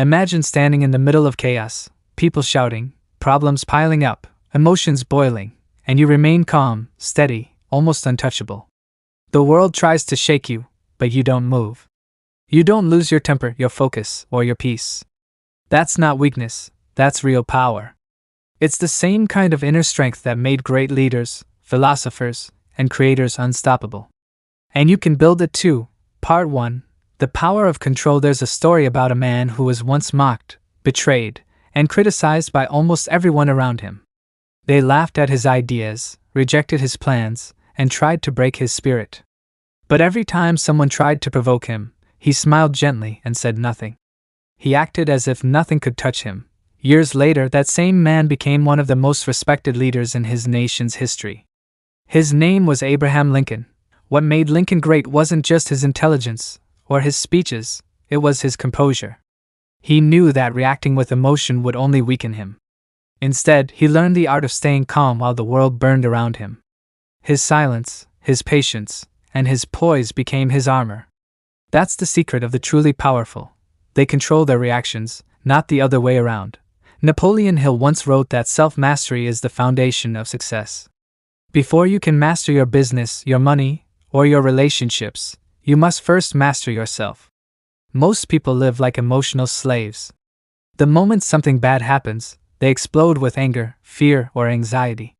Imagine standing in the middle of chaos, people shouting, problems piling up, emotions boiling, and you remain calm, steady, almost untouchable. The world tries to shake you, but you don't move. You don't lose your temper, your focus, or your peace. That's not weakness, that's real power. It's the same kind of inner strength that made great leaders, philosophers, and creators unstoppable. And you can build it too. Part 1. The Power of Control. There's a story about a man who was once mocked, betrayed, and criticized by almost everyone around him. They laughed at his ideas, rejected his plans, and tried to break his spirit. But every time someone tried to provoke him, he smiled gently and said nothing. He acted as if nothing could touch him. Years later, that same man became one of the most respected leaders in his nation's history. His name was Abraham Lincoln. What made Lincoln great wasn't just his intelligence or his speeches, it was his composure. He knew that reacting with emotion would only weaken him. Instead, he learned the art of staying calm while the world burned around him. His silence, his patience, and his poise became his armor. That's the secret of the truly powerful. They control their reactions, not the other way around. Napoleon Hill once wrote that self-mastery is the foundation of success. Before you can master your business, your money, or your relationships, you must first master yourself. Most people live like emotional slaves. The moment something bad happens, they explode with anger, fear, or anxiety.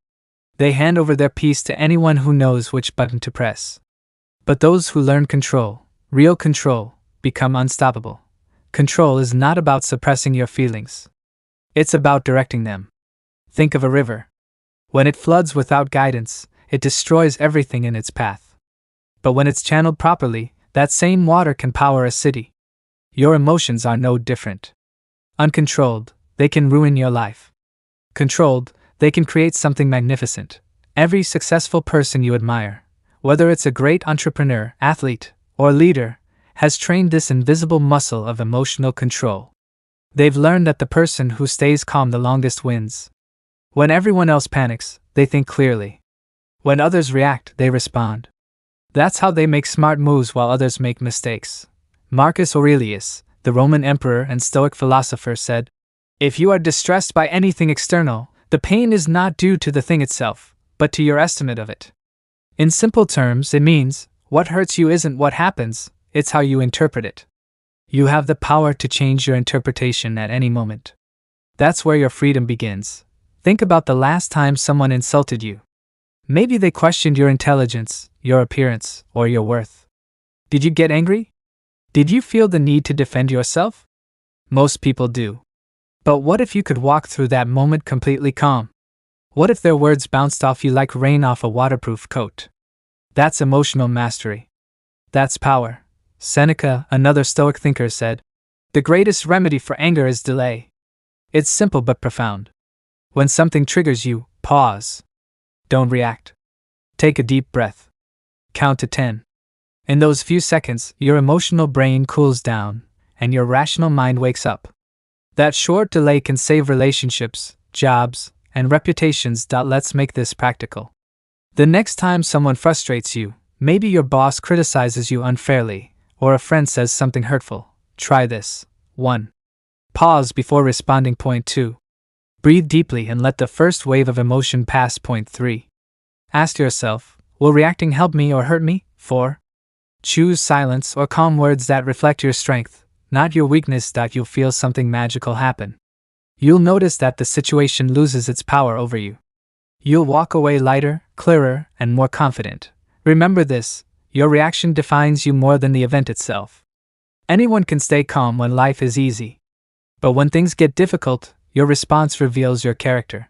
They hand over their peace to anyone who knows which button to press. But those who learn control, real control, become unstoppable. Control is not about suppressing your feelings. It's about directing them. Think of a river. When it floods without guidance, it destroys everything in its path. But when it's channeled properly, that same water can power a city. Your emotions are no different. Uncontrolled, they can ruin your life. Controlled, they can create something magnificent. Every successful person you admire, whether it's a great entrepreneur, athlete, or leader, has trained this invisible muscle of emotional control. They've learned that the person who stays calm the longest wins. When everyone else panics, they think clearly. When others react, they respond. That's how they make smart moves while others make mistakes. Marcus Aurelius, the Roman emperor and Stoic philosopher, said, "If you are distressed by anything external, the pain is not due to the thing itself, but to your estimate of it." In simple terms, it means, what hurts you isn't what happens, it's how you interpret it. You have the power to change your interpretation at any moment. That's where your freedom begins. Think about the last time someone insulted you. Maybe they questioned your intelligence, your appearance, or your worth. Did you get angry? Did you feel the need to defend yourself? Most people do. But what if you could walk through that moment completely calm? What if their words bounced off you like rain off a waterproof coat? That's emotional mastery. That's power. Seneca, another Stoic thinker, said, "The greatest remedy for anger is delay." It's simple but profound. When something triggers you, pause. Don't react. Take a deep breath. Count to 10. In those few seconds, your emotional brain cools down, and your rational mind wakes up. That short delay can save relationships, jobs, and reputations. Let's make this practical. The next time someone frustrates you, maybe your boss criticizes you unfairly, or a friend says something hurtful, try this. 1. Pause before responding. Point 2. Breathe deeply and let the first wave of emotion pass. Point 3. Ask yourself, will reacting help me or hurt me? 4. Choose silence or calm words that reflect your strength, not your weakness. You'll feel something magical happen. You'll notice that the situation loses its power over you. You'll walk away lighter, clearer, and more confident. Remember this, your reaction defines you more than the event itself. Anyone can stay calm when life is easy. But when things get difficult, your response reveals your character.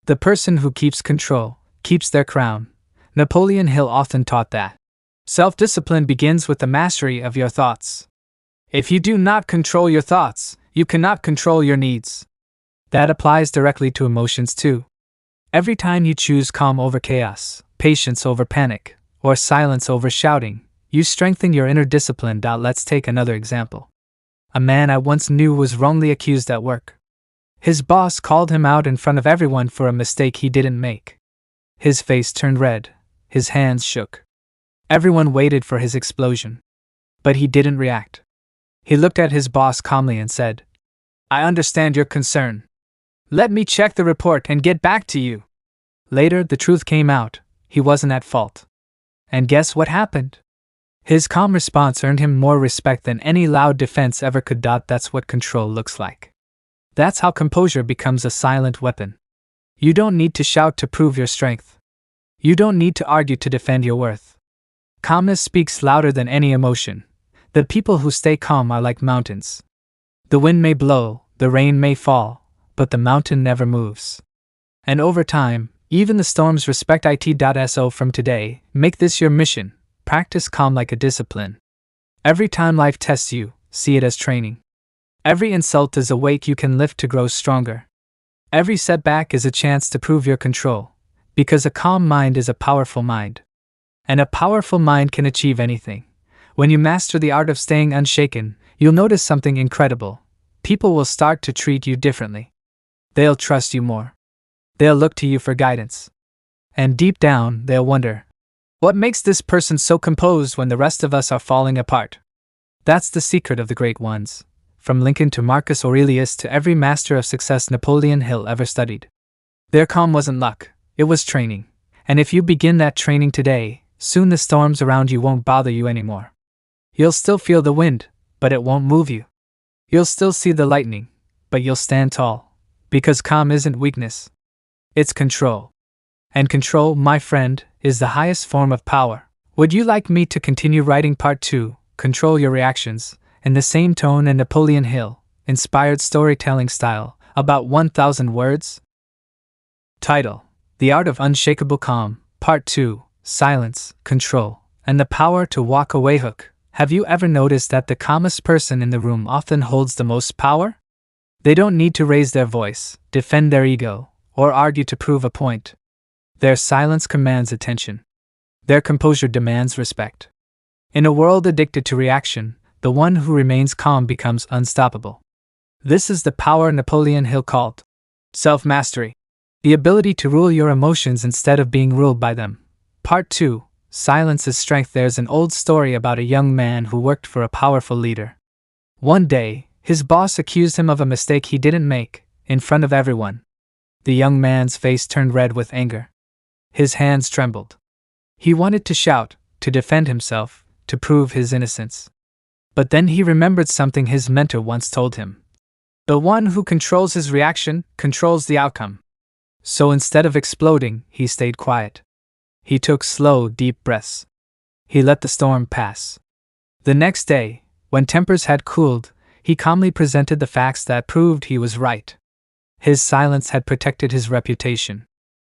The person who keeps control keeps their crown. Napoleon Hill often taught that. Self-discipline begins with the mastery of your thoughts. If you do not control your thoughts, you cannot control your needs. That applies directly to emotions too. Every time you choose calm over chaos, patience over panic, or silence over shouting, you strengthen your inner discipline. Let's take another example. A man I once knew was wrongly accused at work. His boss called him out in front of everyone for a mistake he didn't make. His face turned red, his hands shook. Everyone waited for his explosion. But he didn't react. He looked at his boss calmly and said, I understand your concern. Let me check the report and get back to you. Later, the truth came out. He wasn't at fault. And guess what happened? His calm response earned him more respect than any loud defense ever could. That's what control looks like. That's how composure becomes a silent weapon. You don't need to shout to prove your strength. You don't need to argue to defend your worth. Calmness speaks louder than any emotion. The people who stay calm are like mountains. The wind may blow, the rain may fall, but the mountain never moves. And over time, even the storms respect it. So from today, make this your mission. Practice calm like a discipline. Every time life tests you, see it as training. Every insult is a weight you can lift to grow stronger. Every setback is a chance to prove your control, because a calm mind is a powerful mind. And a powerful mind can achieve anything. When you master the art of staying unshaken, you'll notice something incredible. People will start to treat you differently. They'll trust you more. They'll look to you for guidance. And deep down, they'll wonder, what makes this person so composed when the rest of us are falling apart? That's the secret of the great ones. From Lincoln to Marcus Aurelius to every master of success Napoleon Hill ever studied. Their calm wasn't luck, it was training. And if you begin that training today, soon the storms around you won't bother you anymore. You'll still feel the wind, but it won't move you. You'll still see the lightning, but you'll stand tall. Because calm isn't weakness. It's control. And control, my friend, is the highest form of power. Would you like me to continue writing part 2, Control Your Reactions, in the same tone and Napoleon Hill, inspired storytelling style, about 1,000 words? Title: The Art of Unshakable Calm, Part 2, Silence, Control, and the Power to Walk Away. Hook. Have you ever noticed that the calmest person in the room often holds the most power? They don't need to raise their voice, defend their ego, or argue to prove a point. Their silence commands attention. Their composure demands respect. In a world addicted to reaction, the one who remains calm becomes unstoppable. This is the power Napoleon Hill called self-mastery. The ability to rule your emotions instead of being ruled by them. Part 2, Silence is Strength. There's an old story about a young man who worked for a powerful leader. One day, his boss accused him of a mistake he didn't make, in front of everyone. The young man's face turned red with anger. His hands trembled. He wanted to shout, to defend himself, to prove his innocence. But then he remembered something his mentor once told him. The one who controls his reaction controls the outcome. So instead of exploding, he stayed quiet. He took slow, deep breaths. He let the storm pass. The next day, when tempers had cooled, he calmly presented the facts that proved he was right. His silence had protected his reputation.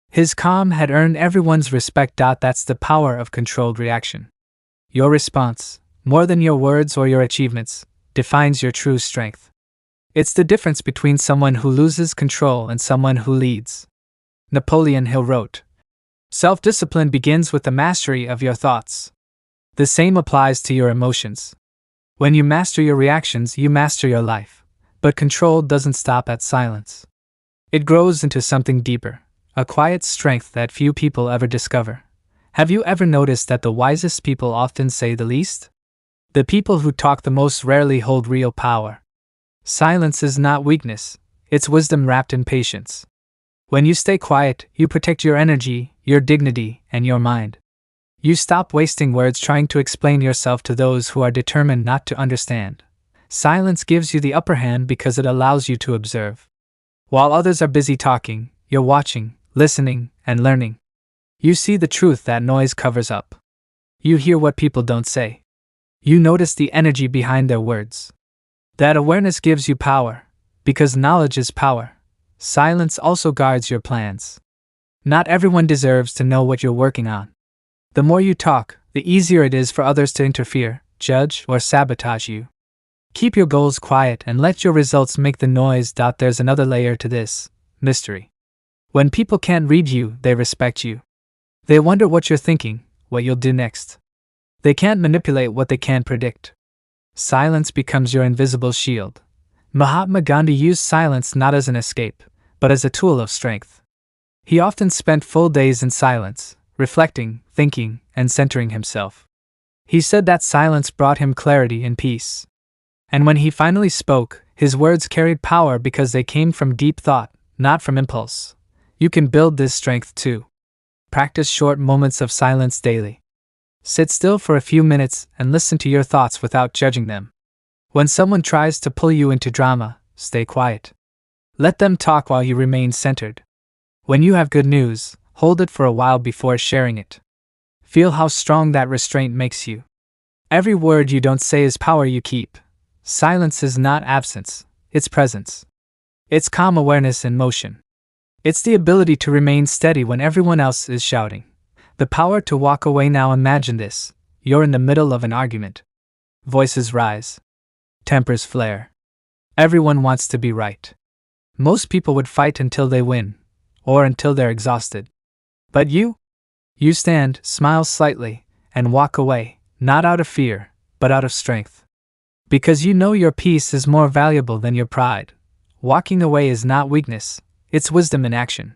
His calm had earned everyone's respect. That's the power of controlled reaction. Your response, more than your words or your achievements, defines your true strength. It's the difference between someone who loses control and someone who leads. Napoleon Hill wrote, "Self-discipline begins with the mastery of your thoughts." The same applies to your emotions. When you master your reactions, you master your life. But control doesn't stop at silence. It grows into something deeper, a quiet strength that few people ever discover. Have you ever noticed that the wisest people often say the least? The people who talk the most rarely hold real power. Silence is not weakness, it's wisdom wrapped in patience. When you stay quiet, you protect your energy, your dignity, and your mind. You stop wasting words trying to explain yourself to those who are determined not to understand. Silence gives you the upper hand because it allows you to observe. While others are busy talking, you're watching, listening, and learning. You see the truth that noise covers up. You hear what people don't say. You notice the energy behind their words. That awareness gives you power, because knowledge is power. Silence also guards your plans. Not everyone deserves to know what you're working on. The more you talk, the easier it is for others to interfere, judge, or sabotage you. Keep your goals quiet and let your results make the noise. There's another layer to this mystery. When people can't read you, they respect you. They wonder what you're thinking, what you'll do next. They can't manipulate what they can't predict. Silence becomes your invisible shield. Mahatma Gandhi used silence not as an escape, but as a tool of strength. He often spent full days in silence, reflecting, thinking, and centering himself. He said that silence brought him clarity and peace. And when he finally spoke, His words carried power because they came from deep thought, not from impulse. You can build this strength too. Practice short moments of silence daily. Sit still for a few minutes and listen to your thoughts without judging them. When someone tries to pull you into drama, stay quiet. Let them talk while you remain centered. When you have good news, hold it for a while before sharing it. Feel how strong that restraint makes you. Every word you don't say is power you keep. Silence is not absence, it's presence. It's calm awareness in motion. It's the ability to remain steady when everyone else is shouting. The power to walk away. Now imagine this. You're in the middle of an argument. Voices rise. Tempers flare. Everyone wants to be right. Most people would fight until they win, or until they're exhausted. But you stand, smile slightly, and walk away, not out of fear, but out of strength. Because you know your peace is more valuable than your pride. Walking away is not weakness, it's wisdom in action.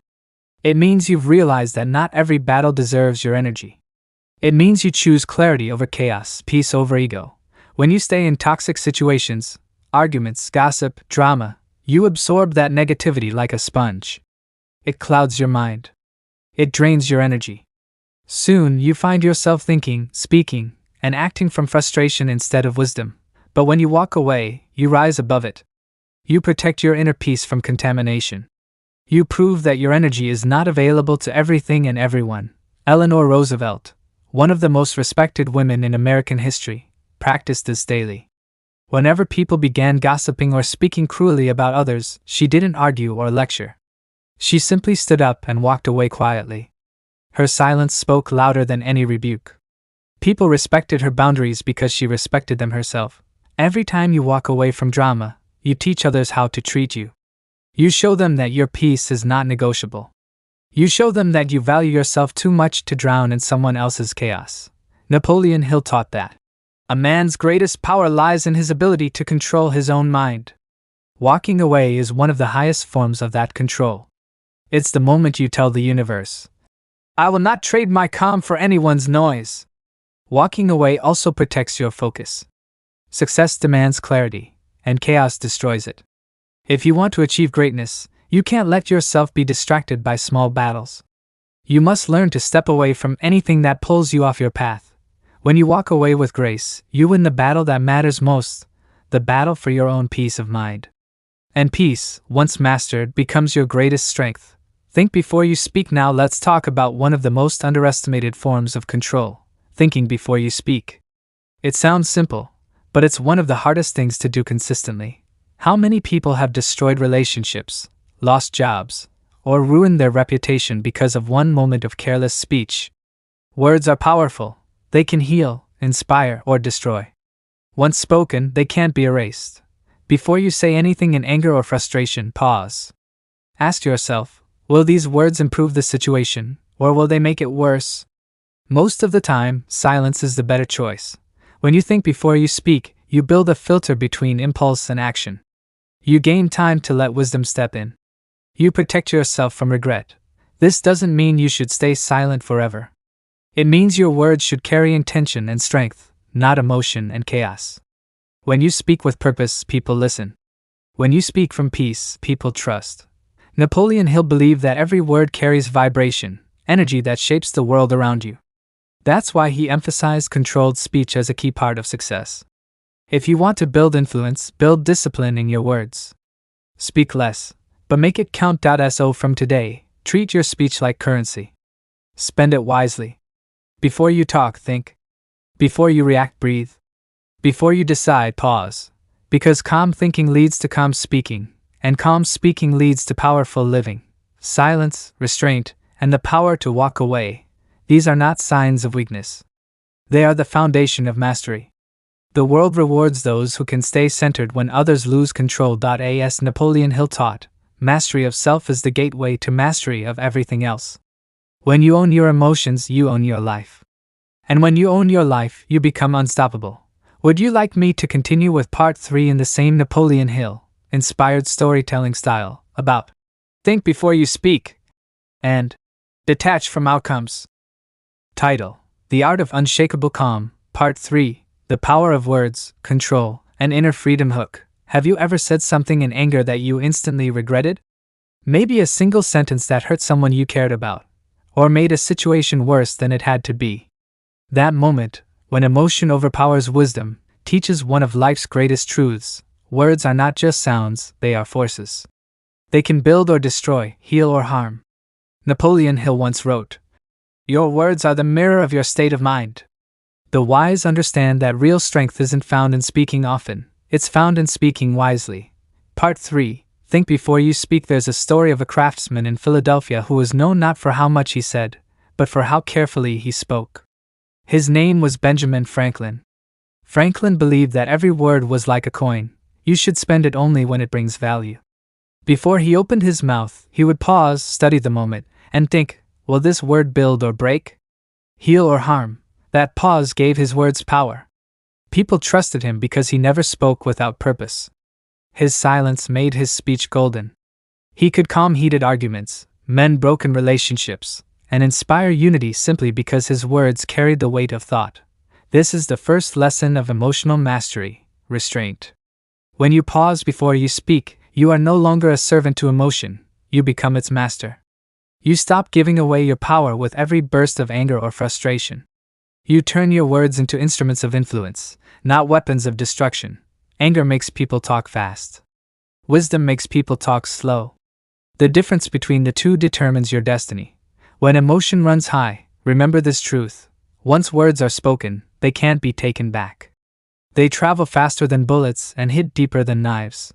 It means you've realized that not every battle deserves your energy. It means you choose clarity over chaos, peace over ego. When you stay in toxic situations, arguments, gossip, drama, you absorb that negativity like a sponge. It clouds your mind. It drains your energy. Soon you find yourself thinking, speaking, and acting from frustration instead of wisdom. But when you walk away, you rise above it. You protect your inner peace from contamination. You prove that your energy is not available to everything and everyone. Eleanor Roosevelt, one of the most respected women in American history, practiced this daily. Whenever people began gossiping or speaking cruelly about others, she didn't argue or lecture. She simply stood up and walked away quietly. Her silence spoke louder than any rebuke. People respected her boundaries because she respected them herself. Every time you walk away from drama, you teach others how to treat you. You show them that your peace is not negotiable. You show them that you value yourself too much to drown in someone else's chaos. Napoleon Hill taught that a man's greatest power lies in his ability to control his own mind. Walking away is one of the highest forms of that control. It's the moment you tell the universe, I will not trade my calm for anyone's noise. Walking away also protects your focus. Success demands clarity, and chaos destroys it. If you want to achieve greatness, you can't let yourself be distracted by small battles. You must learn to step away from anything that pulls you off your path. When you walk away with grace, you win the battle that matters most, the battle for your own peace of mind. And peace, once mastered, becomes your greatest strength. Think before you speak. Now let's talk about one of the most underestimated forms of control, thinking before you speak. It sounds simple, but it's one of the hardest things to do consistently. How many people have destroyed relationships, lost jobs, or ruined their reputation because of one moment of careless speech? Words are powerful. They can heal, inspire, or destroy. Once spoken, they can't be erased. Before you say anything in anger or frustration, pause. Ask yourself, will these words improve the situation, or will they make it worse? Most of the time, silence is the better choice. When you think before you speak, you build a filter between impulse and action. You gain time to let wisdom step in. You protect yourself from regret. This doesn't mean you should stay silent forever. It means your words should carry intention and strength, not emotion and chaos. When you speak with purpose, people listen. When you speak from peace, people trust. Napoleon Hill believed that every word carries vibration, energy that shapes the world around you. That's why he emphasized controlled speech as a key part of success. If you want to build influence, build discipline in your words. Speak less, but make it count. So from today, treat your speech like currency. Spend it wisely. Before you talk, think. Before you react, breathe. Before you decide, pause. Because calm thinking leads to calm speaking, and calm speaking leads to powerful living. Silence, restraint, and the power to walk away. These are not signs of weakness. They are the foundation of mastery. The world rewards those who can stay centered when others lose control. As Napoleon Hill taught, mastery of self is the gateway to mastery of everything else. When you own your emotions, you own your life. And when you own your life, you become unstoppable. Would you like me to continue with part 3 in the same Napoleon Hill inspired storytelling style about think before you speak and detach from outcomes? Title: The Art of Unshakable Calm, Part 3, The Power of Words, Control, and Inner Freedom. Hook: Have you ever said something in anger that you instantly regretted? Maybe a single sentence that hurt someone you cared about, or made a situation worse than it had to be. That moment, when emotion overpowers wisdom, teaches one of life's greatest truths. Words are not just sounds, they are forces. They can build or destroy, heal or harm. Napoleon Hill once wrote, "Your words are the mirror of your state of mind." The wise understand that real strength isn't found in speaking often, it's found in speaking wisely. Part 3. Think before you speak. There's a story of a craftsman in Philadelphia who was known not for how much he said, but for how carefully he spoke. His name was Benjamin Franklin. Franklin believed that every word was like a coin. You should spend it only when it brings value. Before he opened his mouth, he would pause, study the moment, and think, will this word build or break? Heal or harm? That pause gave his words power. People trusted him because he never spoke without purpose. His silence made his speech golden. He could calm heated arguments, mend broken relationships, and inspire unity simply because his words carried the weight of thought. This is the first lesson of emotional mastery, restraint. When you pause before you speak, you are no longer a servant to emotion, you become its master. You stop giving away your power with every burst of anger or frustration. You turn your words into instruments of influence, not weapons of destruction. Anger makes people talk fast. Wisdom makes people talk slow. The difference between the two determines your destiny. When emotion runs high, remember this truth. Once words are spoken, they can't be taken back. They travel faster than bullets and hit deeper than knives.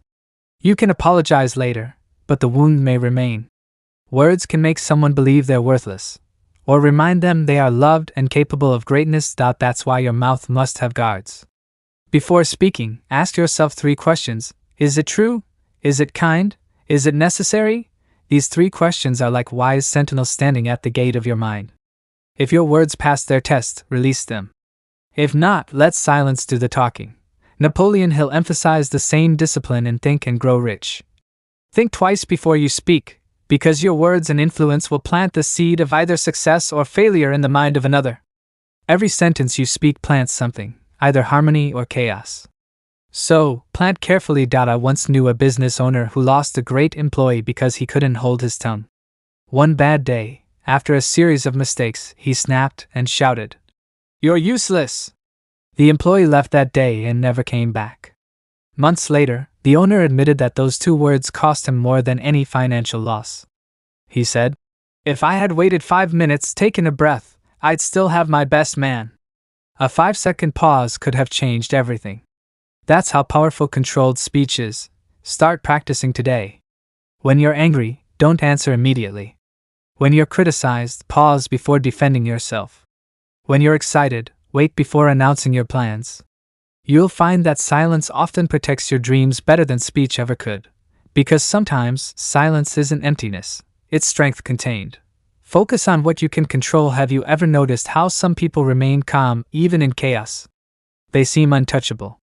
You can apologize later, but the wound may remain. Words can make someone believe they're worthless, or remind them they are loved and capable of greatness. That's why your mouth must have guards. Before speaking, ask yourself 3 questions. Is it true? Is it kind? Is it necessary? These 3 questions are like wise sentinels standing at the gate of your mind. If your words pass their test, release them. If not, let silence do the talking. Napoleon Hill emphasized the same discipline in Think and Grow Rich. Think twice before you speak, because your words and influence will plant the seed of either success or failure in the mind of another. Every sentence you speak plants something, either harmony or chaos. So, plant carefully. I once knew a business owner who lost a great employee because he couldn't hold his tongue. One bad day, after a series of mistakes, he snapped and shouted, "You're useless!" The employee left that day and never came back. Months later, the owner admitted that those 2 words cost him more than any financial loss. He said, "If I had waited 5 minutes, taken a breath, I'd still have my best man." A 5-second pause could have changed everything. That's how powerful controlled speech is. Start practicing today. When you're angry, don't answer immediately. When you're criticized, pause before defending yourself. When you're excited, wait before announcing your plans. You'll find that silence often protects your dreams better than speech ever could. Because sometimes, silence isn't emptiness, it's strength contained. Focus on what you can control. Have you ever noticed how some people remain calm even in chaos? They seem untouchable.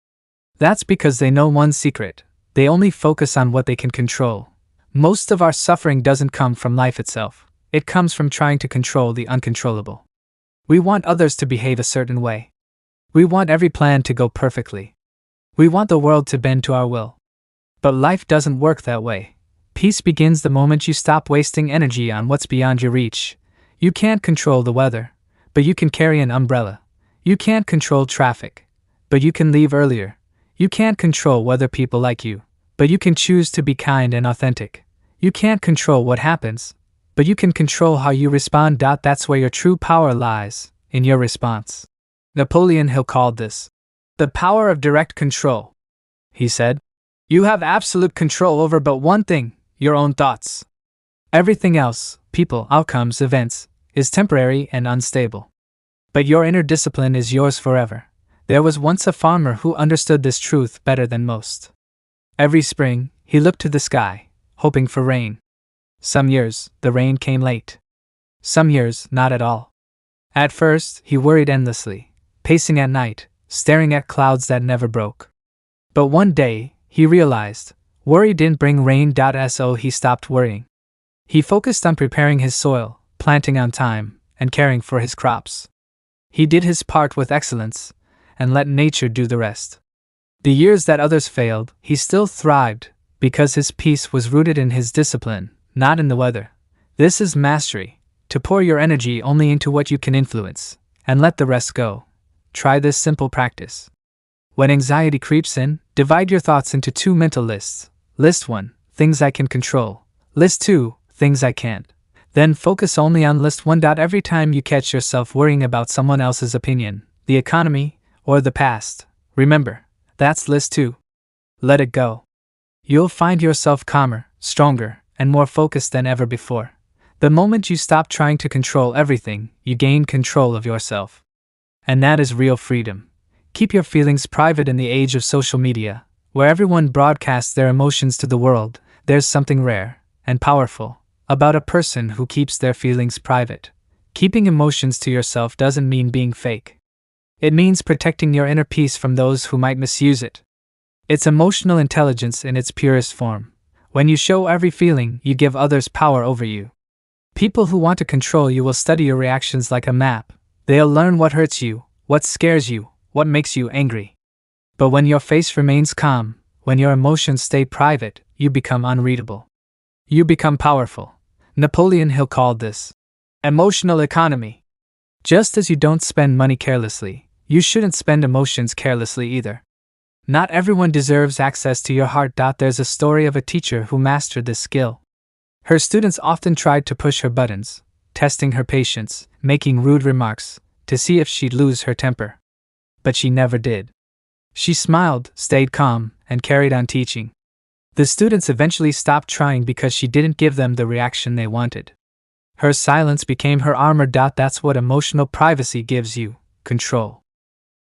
That's because they know one secret: they only focus on what they can control. Most of our suffering doesn't come from life itself, it comes from trying to control the uncontrollable. We want others to behave a certain way. We want every plan to go perfectly. We want the world to bend to our will. But life doesn't work that way. Peace begins the moment you stop wasting energy on what's beyond your reach. You can't control the weather, but you can carry an umbrella. You can't control traffic, but you can leave earlier. You can't control whether people like you, but you can choose to be kind and authentic. You can't control what happens, but you can control how you respond. That's where your true power lies, in your response. Napoleon Hill called this the power of direct control. He said, "You have absolute control over but one thing, your own thoughts. Everything else, people, outcomes, events, is temporary and unstable. But your inner discipline is yours forever." There was once a farmer who understood this truth better than most. Every spring, he looked to the sky, hoping for rain. Some years, the rain came late. Some years, not at all. At first, he worried endlessly, pacing at night, staring at clouds that never broke. But one day, he realized, worry didn't bring rain. So he stopped worrying. He focused on preparing his soil, planting on time, and caring for his crops. He did his part with excellence, and let nature do the rest. The years that others failed, he still thrived, because his peace was rooted in his discipline, not in the weather. This is mastery, to pour your energy only into what you can influence, and let the rest go. Try this simple practice. When anxiety creeps in, divide your thoughts into 2 mental lists. List 1, things I can control. List 2, things I can't. Then focus only on list 1. Every time you catch yourself worrying about someone else's opinion, the economy, or the past, remember, that's list 2. Let it go. You'll find yourself calmer, stronger, and more focused than ever before. The moment you stop trying to control everything, you gain control of yourself. And that is real freedom. Keep your feelings private. In the age of social media, where everyone broadcasts their emotions to the world, there's something rare and powerful about a person who keeps their feelings private. Keeping emotions to yourself doesn't mean being fake. It means protecting your inner peace from those who might misuse it. It's emotional intelligence in its purest form. When you show every feeling, you give others power over you. People who want to control you will study your reactions like a map. They'll learn what hurts you, what scares you, what makes you angry. But when your face remains calm, when your emotions stay private, you become unreadable. You become powerful. Napoleon Hill called this emotional economy. Just as you don't spend money carelessly, you shouldn't spend emotions carelessly either. Not everyone deserves access to your heart. There's a story of a teacher who mastered this skill. Her students often tried to push her buttons, testing her patience, making rude remarks, to see if she'd lose her temper. But she never did. She smiled, stayed calm, and carried on teaching. The students eventually stopped trying because she didn't give them the reaction they wanted. Her silence became her armor. That's what emotional privacy gives you: control.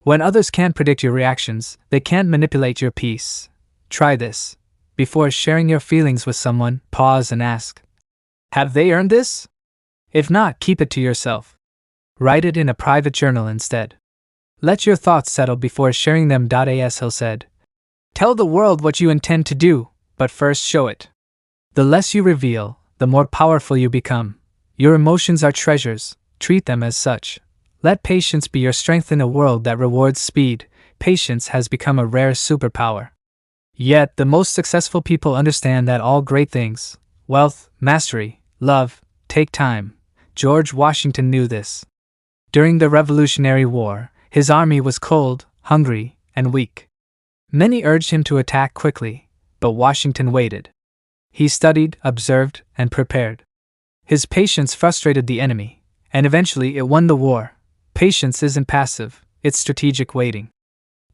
When others can't predict your reactions, they can't manipulate your peace. Try this. Before sharing your feelings with someone, pause and ask, have they earned this? If not, keep it to yourself. Write it in a private journal instead. Let your thoughts settle before sharing them. As Hill said, tell the world what you intend to do, but first show it. The less you reveal, the more powerful you become. Your emotions are treasures. Treat them as such. Let patience be your strength. In a world that rewards speed, patience has become a rare superpower. Yet, the most successful people understand that all great things, wealth, mastery, love, take time. George Washington knew this. During the Revolutionary War, his army was cold, hungry, and weak. Many urged him to attack quickly, but Washington waited. He studied, observed, and prepared. His patience frustrated the enemy, and eventually it won the war. Patience isn't passive, it's strategic waiting.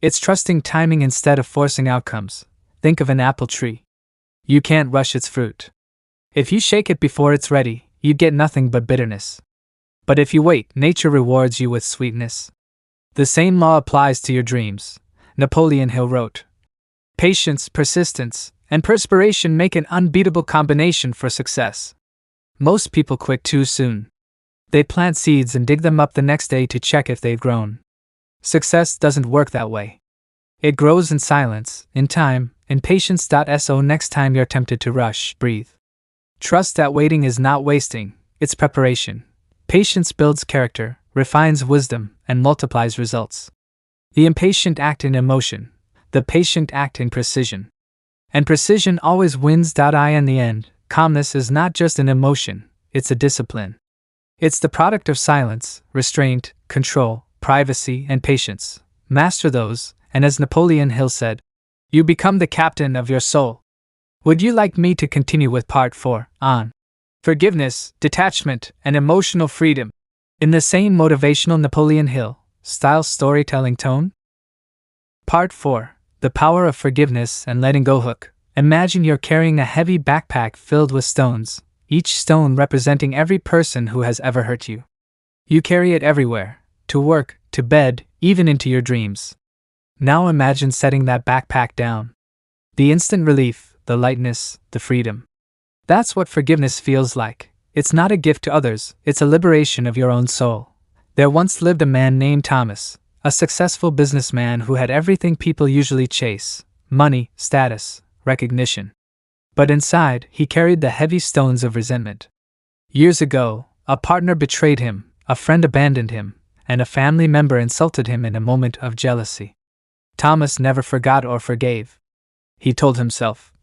It's trusting timing instead of forcing outcomes. Think of an apple tree. You can't rush its fruit. If you shake it before it's ready, you get nothing but bitterness. But if you wait, nature rewards you with sweetness. The same law applies to your dreams. Napoleon Hill wrote, patience, persistence, and perspiration make an unbeatable combination for success. Most people quit too soon. They plant seeds and dig them up the next day to check if they've grown. Success doesn't work that way. It grows in silence, in time, in patience. So next time you're tempted to rush, breathe. Trust that waiting is not wasting, it's preparation. Patience builds character, refines wisdom, and multiplies results. The impatient act in emotion, the patient act in precision. And precision always wins. In the end, calmness is not just an emotion, it's a discipline. It's the product of silence, restraint, control, privacy, and patience. Master those, and as Napoleon Hill said, you become the captain of your soul. Would you like me to continue with part 4 on forgiveness, detachment, and emotional freedom in the same motivational Napoleon Hill style storytelling tone? Part 4: The Power of Forgiveness and Letting Go. Hook. Imagine you're carrying a heavy backpack filled with stones, each stone representing every person who has ever hurt you. You carry it everywhere, to work, to bed, even into your dreams. Now imagine setting that backpack down. The instant relief, the lightness, the freedom. That's what forgiveness feels like. It's not a gift to others, it's a liberation of your own soul. There once lived a man named Thomas, a successful businessman who had everything people usually chase: money, status, recognition. But inside, he carried the heavy stones of resentment. Years ago, a partner betrayed him, a friend abandoned him, and a family member insulted him in a moment of jealousy. Thomas never forgot or forgave. He told himself,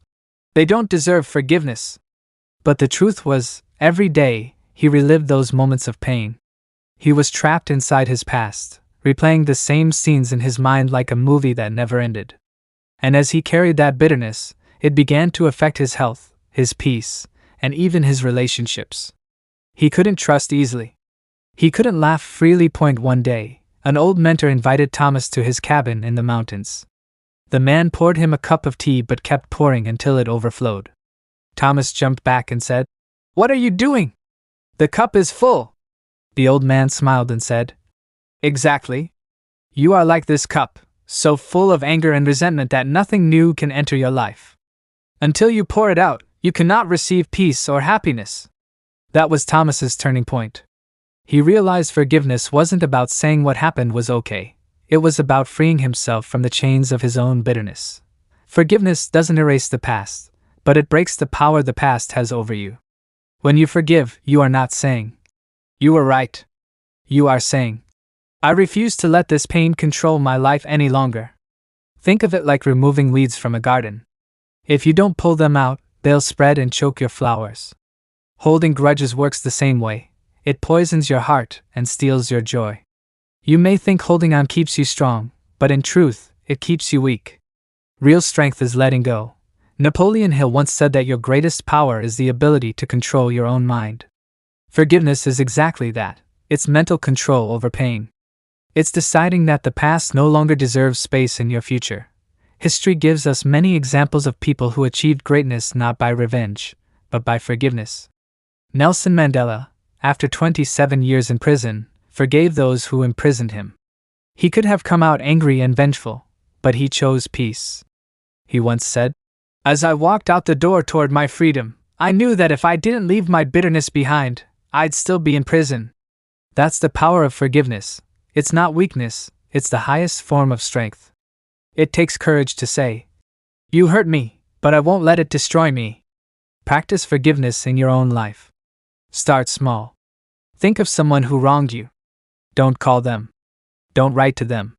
"They don't deserve forgiveness." But the truth was, every day, he relived those moments of pain. He was trapped inside his past, replaying the same scenes in his mind like a movie that never ended. And as he carried that bitterness, it began to affect his health, his peace, and even his relationships. He couldn't trust easily. He couldn't laugh freely. One day, an old mentor invited Thomas to his cabin in the mountains. The man poured him a cup of tea but kept pouring until it overflowed. Thomas jumped back and said, "What are you doing? The cup is full." The old man smiled and said, "Exactly. You are like this cup, so full of anger and resentment that nothing new can enter your life. Until you pour it out, you cannot receive peace or happiness." That was Thomas's turning point. He realized forgiveness wasn't about saying what happened was okay. It was about freeing himself from the chains of his own bitterness. Forgiveness doesn't erase the past, but it breaks the power the past has over you. When you forgive, you are not saying, "You were right." You are saying, "I refuse to let this pain control my life any longer." Think of it like removing weeds from a garden. If you don't pull them out, they'll spread and choke your flowers. Holding grudges works the same way. It poisons your heart and steals your joy. You may think holding on keeps you strong, but in truth, it keeps you weak. Real strength is letting go. Napoleon Hill once said that your greatest power is the ability to control your own mind. Forgiveness is exactly that. It's mental control over pain. It's deciding that the past no longer deserves space in your future. History gives us many examples of people who achieved greatness not by revenge, but by forgiveness. Nelson Mandela, after 27 years in prison, forgave those who imprisoned him. He could have come out angry and vengeful, but he chose peace. He once said, "As I walked out the door toward my freedom, I knew that if I didn't leave my bitterness behind, I'd still be in prison." That's the power of forgiveness. It's not weakness, it's the highest form of strength. It takes courage to say, "You hurt me, but I won't let it destroy me." Practice forgiveness in your own life. Start small. Think of someone who wronged you. Don't call them. Don't write to them.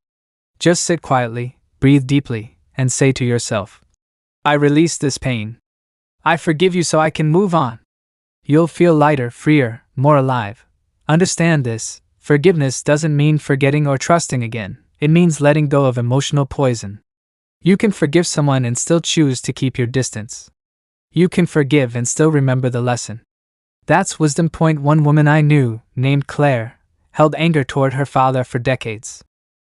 Just sit quietly, breathe deeply, and say to yourself, "I release this pain. I forgive you so I can move on." You'll feel lighter, freer, more alive. Understand this, forgiveness doesn't mean forgetting or trusting again. It means letting go of emotional poison. You can forgive someone and still choose to keep your distance. You can forgive and still remember the lesson. That's wisdom. One woman I knew, named Claire, held anger toward her father for decades.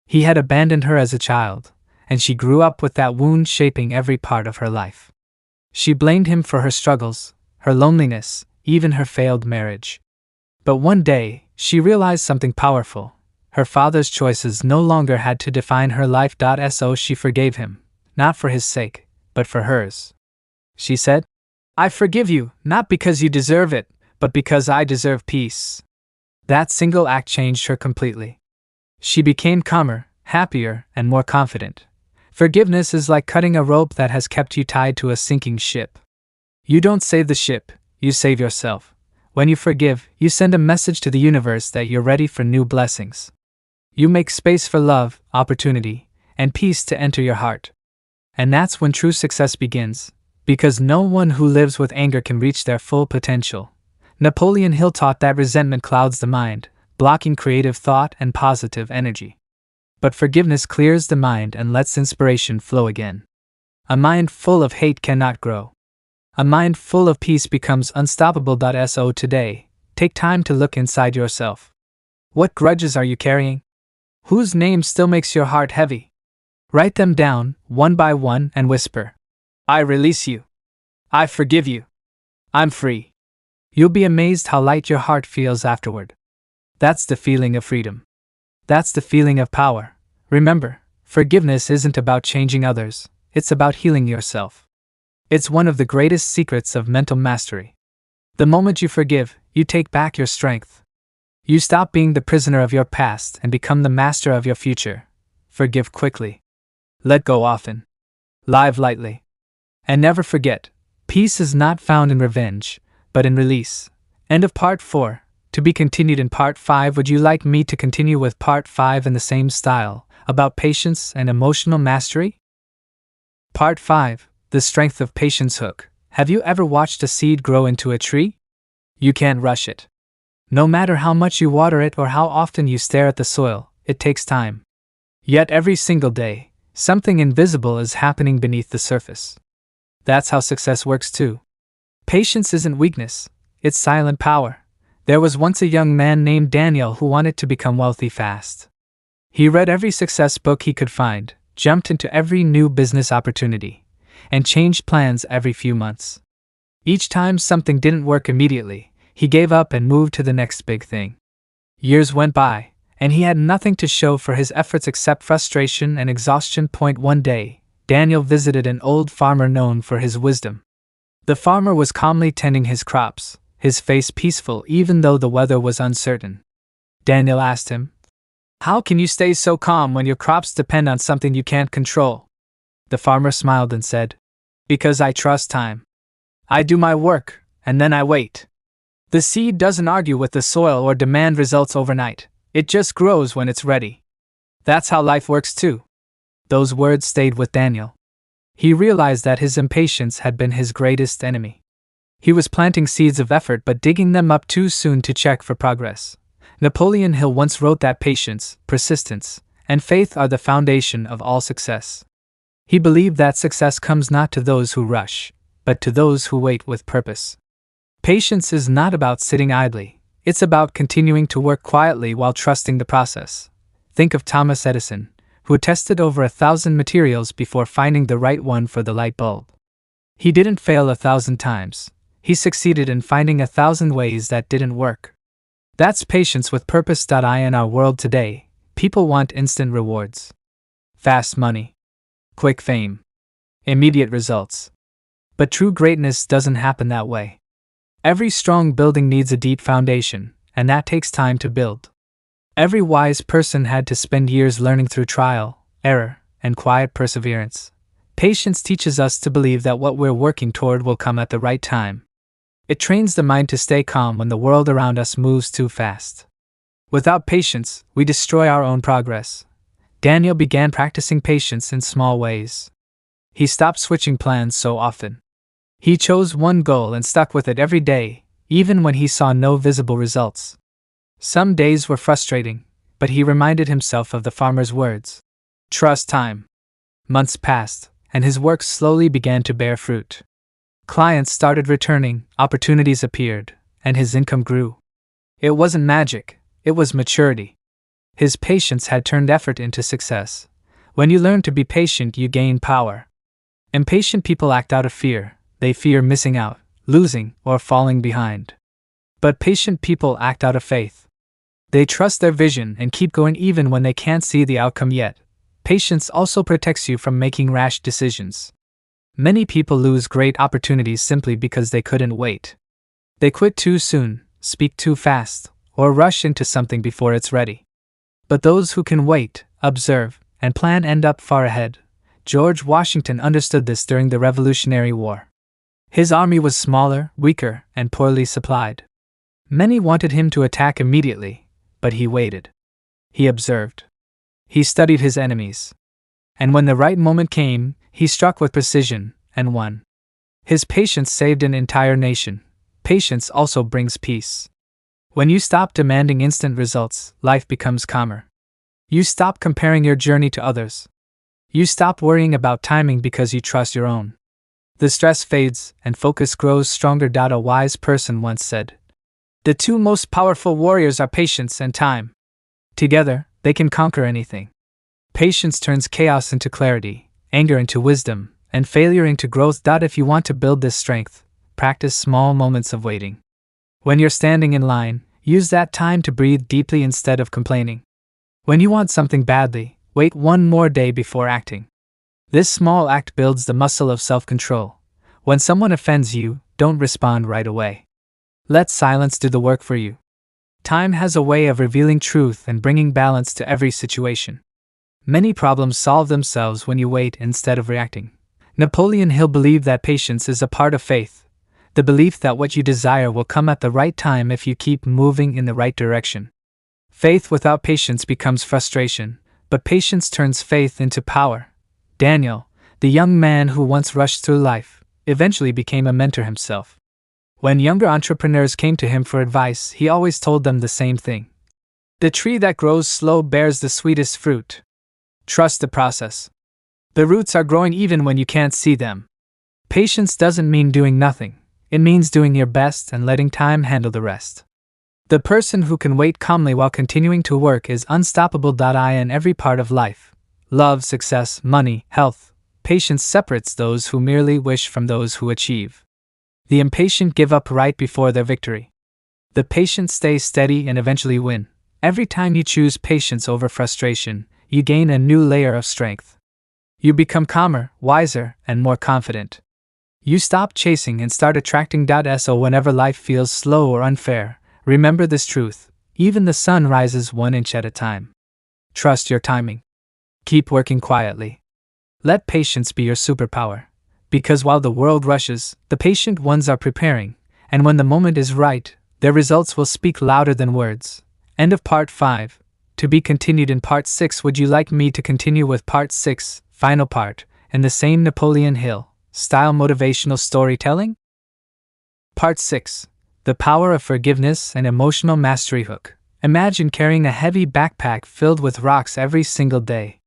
He had abandoned her as a child, and she grew up with that wound shaping every part of her life. She blamed him for her struggles, her loneliness, even her failed marriage. But one day, she realized something powerful. Her father's choices no longer had to define her life. So she forgave him, not for his sake, but for hers. She said, "I forgive you, not because you deserve it, but because I deserve peace." That single act changed her completely. She became calmer, happier, and more confident. Forgiveness is like cutting a rope that has kept you tied to a sinking ship. You don't save the ship, you save yourself. When you forgive, you send a message to the universe that you're ready for new blessings. You make space for love, opportunity, and peace to enter your heart. And that's when true success begins, because no one who lives with anger can reach their full potential. Napoleon Hill taught that resentment clouds the mind, blocking creative thought and positive energy. But forgiveness clears the mind and lets inspiration flow again. A mind full of hate cannot grow. A mind full of peace becomes unstoppable. So today, take time to look inside yourself. What grudges are you carrying? Whose name still makes your heart heavy? Write them down, one by one, and whisper, "I release you. I forgive you. I'm free." You'll be amazed how light your heart feels afterward. That's the feeling of freedom. That's the feeling of power. Remember, forgiveness isn't about changing others, it's about healing yourself. It's one of the greatest secrets of mental mastery. The moment you forgive, you take back your strength. You stop being the prisoner of your past and become the master of your future. Forgive quickly. Let go often. Live lightly. And never forget, peace is not found in revenge, but in release. End of part 4. To be continued in Part 5. Would you like me to continue with Part 5 in the same style, about patience and emotional mastery? Part 5. The Strength of Patience. Hook. Have you ever watched a seed grow into a tree? You can't rush it. No matter how much you water it or how often you stare at the soil, it takes time. Yet every single day, something invisible is happening beneath the surface. That's how success works too. Patience isn't weakness, it's silent power. There was once a young man named Daniel who wanted to become wealthy fast. He read every success book he could find, jumped into every new business opportunity, and changed plans every few months. Each time something didn't work immediately, he gave up and moved to the next big thing. Years went by, and he had nothing to show for his efforts except frustration and exhaustion. One day, Daniel visited an old farmer known for his wisdom. The farmer was calmly tending his crops, his face peaceful even though the weather was uncertain. Daniel asked him, "How can you stay so calm when your crops depend on something you can't control?" The farmer smiled and said, "Because I trust time. I do my work, and then I wait. The seed doesn't argue with the soil or demand results overnight. It just grows when it's ready. That's how life works too." Those words stayed with Daniel. He realized that his impatience had been his greatest enemy. He was planting seeds of effort but digging them up too soon to check for progress. Napoleon Hill once wrote that patience, persistence, and faith are the foundation of all success. He believed that success comes not to those who rush, but to those who wait with purpose. Patience is not about sitting idly, it's about continuing to work quietly while trusting the process. Think of Thomas Edison, who tested over 1,000 materials before finding the right one for the light bulb. He didn't fail 1,000 times, he succeeded in finding 1,000 ways that didn't work. That's patience with purpose. In our world today, people want instant rewards. Fast money. Quick fame. Immediate results. But true greatness doesn't happen that way. Every strong building needs a deep foundation, and that takes time to build. Every wise person had to spend years learning through trial, error, and quiet perseverance. Patience teaches us to believe that what we're working toward will come at the right time. It trains the mind to stay calm when the world around us moves too fast. Without patience, we destroy our own progress. Daniel began practicing patience in small ways. He stopped switching plans so often. He chose one goal and stuck with it every day, even when he saw no visible results. Some days were frustrating, but he reminded himself of the farmer's words. Trust time. Months passed, and his work slowly began to bear fruit. Clients started returning, opportunities appeared, and his income grew. It wasn't magic, it was maturity. His patience had turned effort into success. When you learn to be patient, you gain power. Impatient people act out of fear. They fear missing out, losing, or falling behind. But patient people act out of faith. They trust their vision and keep going even when they can't see the outcome yet. Patience also protects you from making rash decisions. Many people lose great opportunities simply because they couldn't wait. They quit too soon, speak too fast, or rush into something before it's ready. But those who can wait, observe, and plan end up far ahead. George Washington understood this during the Revolutionary War. His army was smaller, weaker, and poorly supplied. Many wanted him to attack immediately, but he waited. He observed. He studied his enemies. And when the right moment came, he struck with precision and won. His patience saved an entire nation. Patience also brings peace. When you stop demanding instant results, life becomes calmer. You stop comparing your journey to others. You stop worrying about timing because you trust your own. The stress fades and focus grows stronger. A wise person once said, "The two most powerful warriors are patience and time. Together, they can conquer anything." Patience turns chaos into clarity, anger into wisdom, and failure into growth. If you want to build this strength, practice small moments of waiting. When you're standing in line, use that time to breathe deeply instead of complaining. When you want something badly, wait one more day before acting. This small act builds the muscle of self-control. When someone offends you, don't respond right away. Let silence do the work for you. Time has a way of revealing truth and bringing balance to every situation. Many problems solve themselves when you wait instead of reacting. Napoleon Hill believed that patience is a part of faith. the belief that what you desire will come at the right time if you keep moving in the right direction. Faith without patience becomes frustration, but patience turns faith into power. Daniel, the young man who once rushed through life, eventually became a mentor himself. When younger entrepreneurs came to him for advice, he always told them the same thing. The tree that grows slow bears the sweetest fruit. Trust the process. The roots are growing even when you can't see them. Patience doesn't mean doing nothing. It means doing your best and letting time handle the rest. The person who can wait calmly while continuing to work is unstoppable. In every part of life, love, success, money, health, patience separates those who merely wish from those who achieve. The impatient give up right before their victory. The patient stay steady and eventually win. Every time you choose patience over frustration, you gain a new layer of strength. You become calmer, wiser, and more confident. You stop chasing and start attracting. So whenever life feels slow or unfair, remember this truth: even the sun rises 1 inch at a time. Trust your timing. Keep working quietly. Let patience be your superpower. Because while the world rushes, the patient ones are preparing, and when the moment is right, their results will speak louder than words. End of part 5. To be continued in part 6. Would you like me to continue with part 6, final part, in the same Napoleon Hill style motivational storytelling? Part 6. The power of forgiveness and emotional mastery. Hook. Imagine carrying a heavy backpack filled with rocks every single day.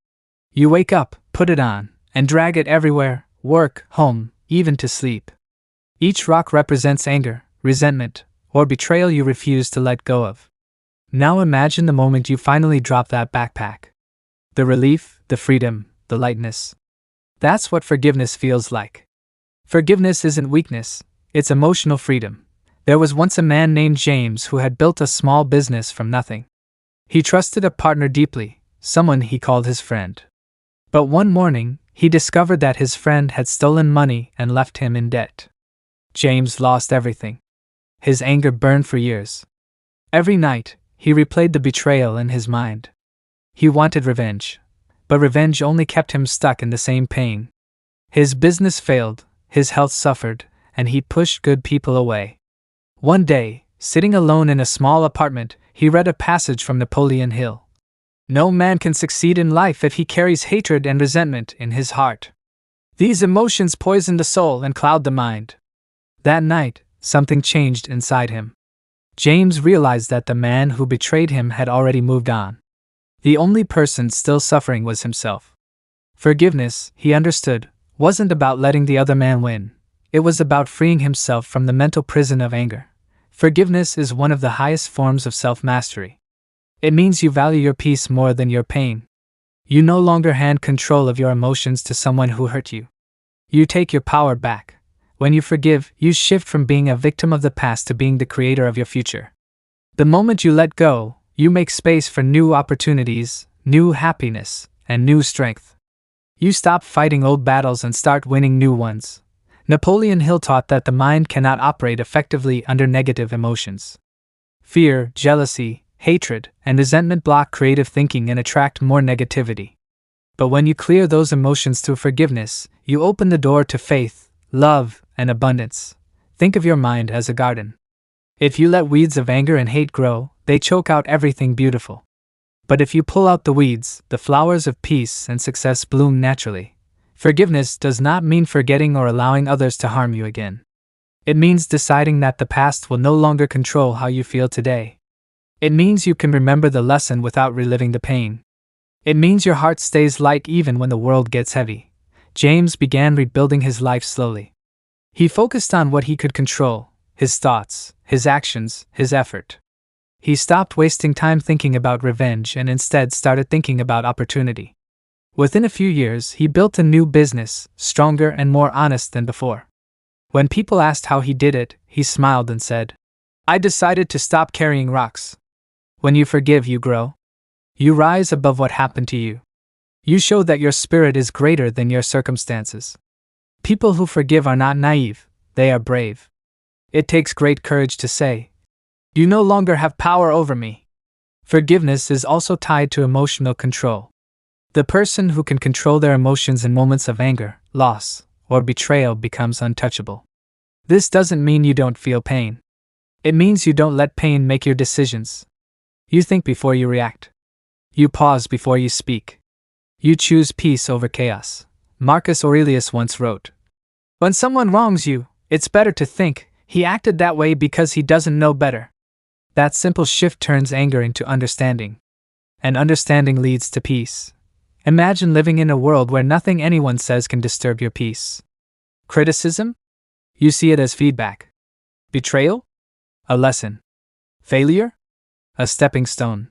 You wake up, put it on, and drag it everywhere: work, home, even to sleep. Each rock represents anger, resentment, or betrayal you refuse to let go of. Now imagine the moment you finally drop that backpack. The relief, the freedom, the lightness. That's what forgiveness feels like. Forgiveness isn't weakness, it's emotional freedom. There was once a man named James who had built a small business from nothing. He trusted a partner deeply, someone he called his friend. But one morning, he discovered that his friend had stolen money and left him in debt. James lost everything. His anger burned for years. Every night, he replayed the betrayal in his mind. He wanted revenge, but revenge only kept him stuck in the same pain. His business failed, his health suffered, and he pushed good people away. One day, sitting alone in a small apartment, he read a passage from Napoleon Hill. No man can succeed in life if he carries hatred and resentment in his heart. These emotions poison the soul and cloud the mind. That night, something changed inside him. James realized that the man who betrayed him had already moved on. The only person still suffering was himself. Forgiveness, he understood, wasn't about letting the other man win. It was about freeing himself from the mental prison of anger. Forgiveness is one of the highest forms of self-mastery. It means you value your peace more than your pain. You no longer hand control of your emotions to someone who hurt you. You take your power back. When you forgive, you shift from being a victim of the past to being the creator of your future. The moment you let go, you make space for new opportunities, new happiness, and new strength. You stop fighting old battles and start winning new ones. Napoleon Hill taught that the mind cannot operate effectively under negative emotions. Fear, jealousy, hatred, and resentment block creative thinking and attract more negativity. But when you clear those emotions through forgiveness, you open the door to faith, love, and abundance. Think of your mind as a garden. If you let weeds of anger and hate grow, they choke out everything beautiful. But if you pull out the weeds, the flowers of peace and success bloom naturally. Forgiveness does not mean forgetting or allowing others to harm you again. It means deciding that the past will no longer control how you feel today. It means you can remember the lesson without reliving the pain. It means your heart stays light even when the world gets heavy. James began rebuilding his life slowly. He focused on what he could control: his thoughts, his actions, his effort. He stopped wasting time thinking about revenge and instead started thinking about opportunity. Within a few years, he built a new business, stronger and more honest than before. When people asked how he did it, he smiled and said, "I decided to stop carrying rocks." When you forgive, you grow. You rise above what happened to you. You show that your spirit is greater than your circumstances. People who forgive are not naive, they are brave. It takes great courage to say, "You no longer have power over me." Forgiveness is also tied to emotional control. The person who can control their emotions in moments of anger, loss, or betrayal becomes untouchable. This doesn't mean you don't feel pain. It means you don't let pain make your decisions. You think before you react. You pause before you speak. You choose peace over chaos. Marcus Aurelius once wrote, "When someone wrongs you, it's better to think he acted that way because he doesn't know better." That simple shift turns anger into understanding. And understanding leads to peace. Imagine living in a world where nothing anyone says can disturb your peace. Criticism? You see it as feedback. Betrayal? A lesson. Failure? A stepping stone.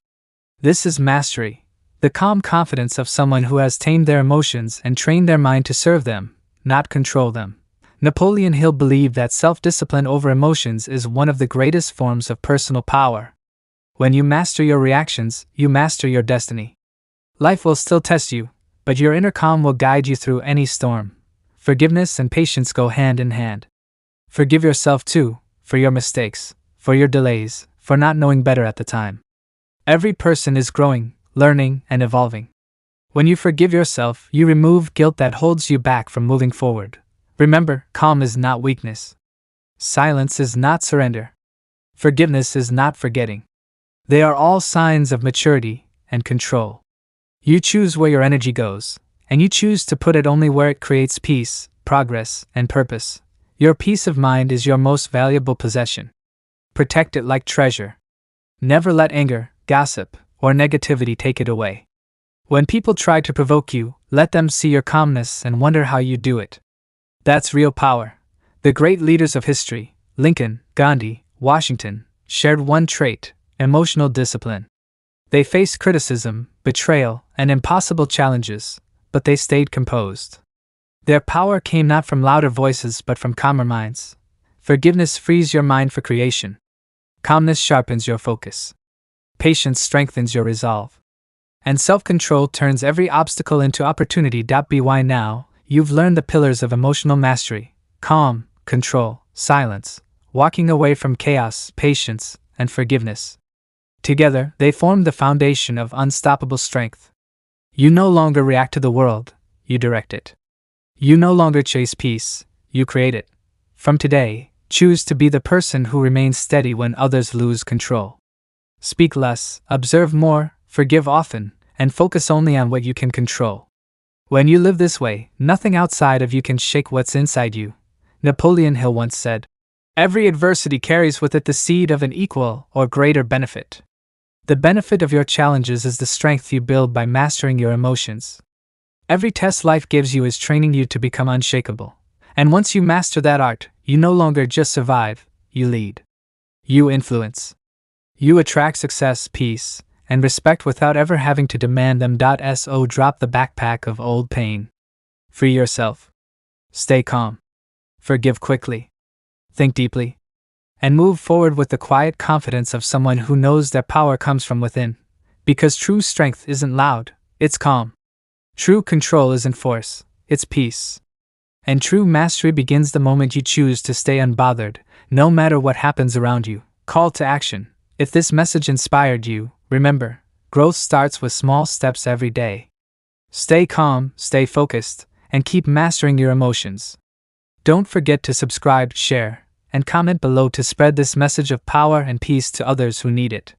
This is mastery, the calm confidence of someone who has tamed their emotions and trained their mind to serve them, not control them. Napoleon Hill believed that self-discipline over emotions is one of the greatest forms of personal power. When you master your reactions, you master your destiny. Life will still test you, but your inner calm will guide you through any storm. Forgiveness and patience go hand in hand. Forgive yourself too, for your mistakes, for your delays, for not knowing better at the time. Every person is growing, learning, and evolving. When you forgive yourself, you remove guilt that holds you back from moving forward. Remember, calm is not weakness. Silence is not surrender. Forgiveness is not forgetting. They are all signs of maturity and control. You choose where your energy goes, and you choose to put it only where it creates peace, progress, and purpose. Your peace of mind is your most valuable possession. Protect it like treasure. Never let anger, gossip, or negativity take it away. When people try to provoke you, let them see your calmness and wonder how you do it. That's real power. The great leaders of history, Lincoln, Gandhi, Washington, shared one trait: emotional discipline. They faced criticism, betrayal, and impossible challenges, but they stayed composed. Their power came not from louder voices but from calmer minds. Forgiveness frees your mind for creation. Calmness sharpens your focus. Patience strengthens your resolve. And self-control turns every obstacle into opportunity. By now, you've learned the pillars of emotional mastery: calm, control, silence, walking away from chaos, patience, and forgiveness. Together, they form the foundation of unstoppable strength. You no longer react to the world, you direct it. You no longer chase peace, you create it. From today, choose to be the person who remains steady when others lose control. Speak less, observe more, forgive often, and focus only on what you can control. When you live this way, nothing outside of you can shake what's inside you. Napoleon Hill once said, "Every adversity carries with it the seed of an equal or greater benefit." The benefit of your challenges is the strength you build by mastering your emotions. Every test life gives you is training you to become unshakable. And once you master that art, you no longer just survive, you lead. You influence. You attract success, peace, and respect without ever having to demand them. So drop the backpack of old pain. Free yourself. Stay calm. Forgive quickly. Think deeply. And move forward with the quiet confidence of someone who knows their power comes from within. Because true strength isn't loud, it's calm. True control isn't force, it's peace. And true mastery begins the moment you choose to stay unbothered, no matter what happens around you. Call to action. If this message inspired you, remember, growth starts with small steps every day. Stay calm, stay focused, and keep mastering your emotions. Don't forget to subscribe, share, and comment below to spread this message of power and peace to others who need it.